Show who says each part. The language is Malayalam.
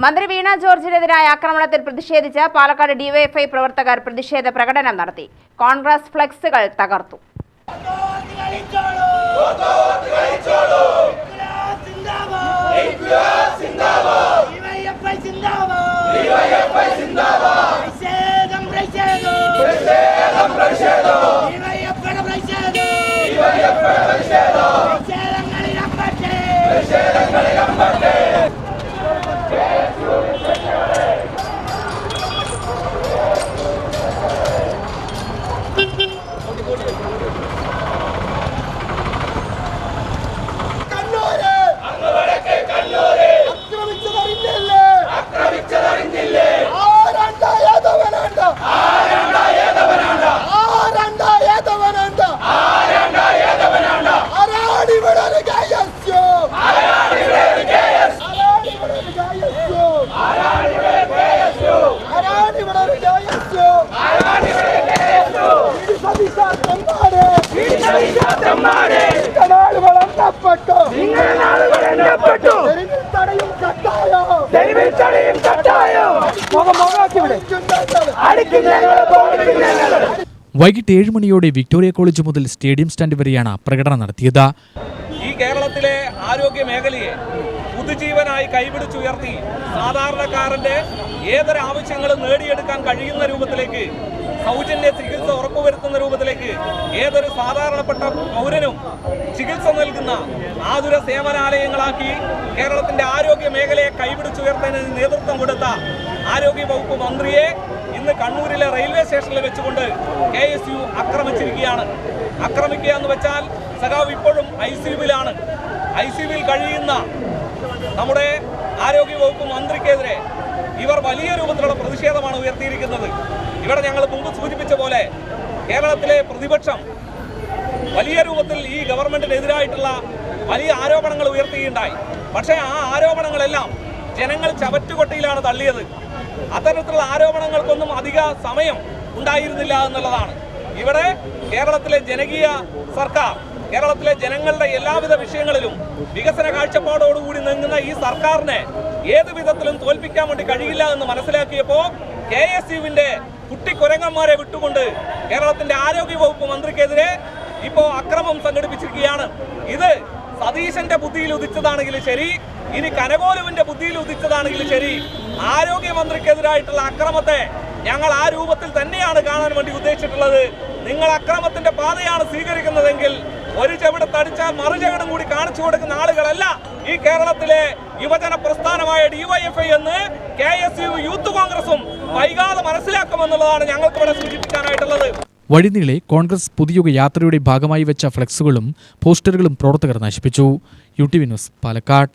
Speaker 1: മന്ത്രി വീണ ജോർജിനെതിരായ ആക്രമണത്തിൽ പ്രതിഷേധിച്ച് പാലക്കാട് ഡിവൈഎഫ്ഐ പ്രവർത്തകർ പ്രതിഷേധ പ്രകടനം നടത്തി. കോൺഗ്രസ് ഫ്ലെക്സുകൾ തകർത്തു.
Speaker 2: വൈകിട്ട് 7 മണിയോടെ വിക്ടോറിയ കോളേജ് മുതൽ സ്റ്റേഡിയം സ്റ്റാൻഡ് വരെയാണ് പ്രകടനം നടത്തിയത്.
Speaker 3: ഈ കേരളത്തിലെ ആരോഗ്യ മേഖലയെ പുതുജീവനായി കൈപിടിച്ചുയർത്തി സാധാരണക്കാരന്റെ ഏതൊരു ആവശ്യങ്ങളും നേടിയെടുക്കാൻ കഴിയുന്ന രൂപത്തിലേക്ക്, സൗജന്യ ചികിത്സ ഉറപ്പുവരുത്തുന്ന രൂപത്തിലേക്ക് ഏതൊരു സാധാരണപ്പെട്ട പൗരനും ചികിത്സ നൽകുന്ന ആതുര സേവനാലയങ്ങളാക്കി കേരളത്തിന്റെ ആരോഗ്യ മേഖലയെ കൈപിടിച്ചുയർത്തുന്നതിന് നേതൃത്വം കൊടുത്ത ആരോഗ്യ വകുപ്പ് മന്ത്രിയെ ഇന്ന് കണ്ണൂരിലെ റെയിൽവേ സ്റ്റേഷനിൽ വെച്ചുകൊണ്ട് KSU ആക്രമിച്ചിരിക്കുകയാണ്. ആക്രമിക്കുക എന്ന് വെച്ചാൽ സഖാവ് ഇപ്പോഴും ICUവിലാണ്. ICUവിൽ കഴിയുന്ന നമ്മുടെ ആരോഗ്യ വകുപ്പ് മന്ത്രിക്കെതിരെ ഇവർ വലിയ രൂപത്തിലുള്ള പ്രതിഷേധമാണ് ഉയർത്തിയിരിക്കുന്നത്. ഇവിടെ ഞങ്ങൾ മുമ്പ് സൂചിപ്പിച്ച പോലെ കേരളത്തിലെ പ്രതിപക്ഷം വലിയ രൂപത്തിൽ ഈ ഗവൺമെന്റിനെതിരായിട്ടുള്ള വലിയ ആരോപണങ്ങൾ ഉയർത്തുകയുണ്ടായി. പക്ഷേ ആ ആരോപണങ്ങളെല്ലാം ജനങ്ങൾ ചവറ്റുകൊട്ടയിലാണ് തള്ളിയത്. അത്തരത്തിലുള്ള ആരോപണങ്ങൾക്കൊന്നും അധിക സമയം ഉണ്ടായിരുന്നില്ല എന്നുള്ളതാണ്. ഇവിടെ കേരളത്തിലെ ജനകീയ സർക്കാർ, കേരളത്തിലെ ജനങ്ങളുടെ എല്ലാവിധ വിഷയങ്ങളിലും വികസന കാഴ്ചപ്പാടോടുകൂടി നീങ്ങുന്ന ഈ സർക്കാരിനെ ഏത് വിധത്തിലും തോൽപ്പിക്കാൻ വേണ്ടി കഴിയില്ല എന്ന് മനസ്സിലാക്കിയപ്പോൾ KSUവിന്റെ കുട്ടിക്കുരങ്ങന്മാരെ വിട്ടുകൊണ്ട് കേരളത്തിന്റെ ആരോഗ്യ വകുപ്പ് മന്ത്രിക്കെതിരെ ഇപ്പോൾ അക്രമം സംഘടിപ്പിച്ചിരിക്കുകയാണ്. ഇത് സതീശന്റെ ബുദ്ധിയിൽ ഉദിച്ചതാണെങ്കിലും ശരി, ഇനി കനകോലുവിന്റെ ബുദ്ധിയിൽ ഉദിച്ചതാണെങ്കിലും ശരി, ആരോഗ്യമന്ത്രിക്കെതിരായിട്ടുള്ള അക്രമത്തെ ഞങ്ങൾ ആ രൂപത്തിൽ തന്നെയാണ് കാണാൻ വേണ്ടി ഉദ്ദേശിച്ചിട്ടുള്ളത്. നിങ്ങൾ അക്രമത്തിന്റെ പാതയാണ് സ്വീകരിക്കുന്നതെങ്കിൽ ഒരു ചെവിടത്തടിച്ചാൽ മറുചെവിടും കൂടി കാണിച്ചു കൊടുക്കുന്ന ആളുകളല്ല ഈ കേരളത്തിലെ യുവജന പ്രസ്ഥാനമായ DYFI എന്ന് KSU യൂത്ത് കോൺഗ്രസും വൈകാതെ മനസ്സിലാക്കുമെന്നുള്ളതാണ് ഞങ്ങൾക്ക് ഇവിടെ സൂചിപ്പിക്കാനായിട്ടുള്ളത്.
Speaker 2: വഴിനീളെ കോൺഗ്രസ് പുതിയുഗ യാത്രയുടെ ഭാഗമായി വെച്ച ഫ്ലെക്സുകളും പോസ്റ്ററുകളും പ്രവർത്തകർ നശിപ്പിച്ചു. UTV news, Palakkad.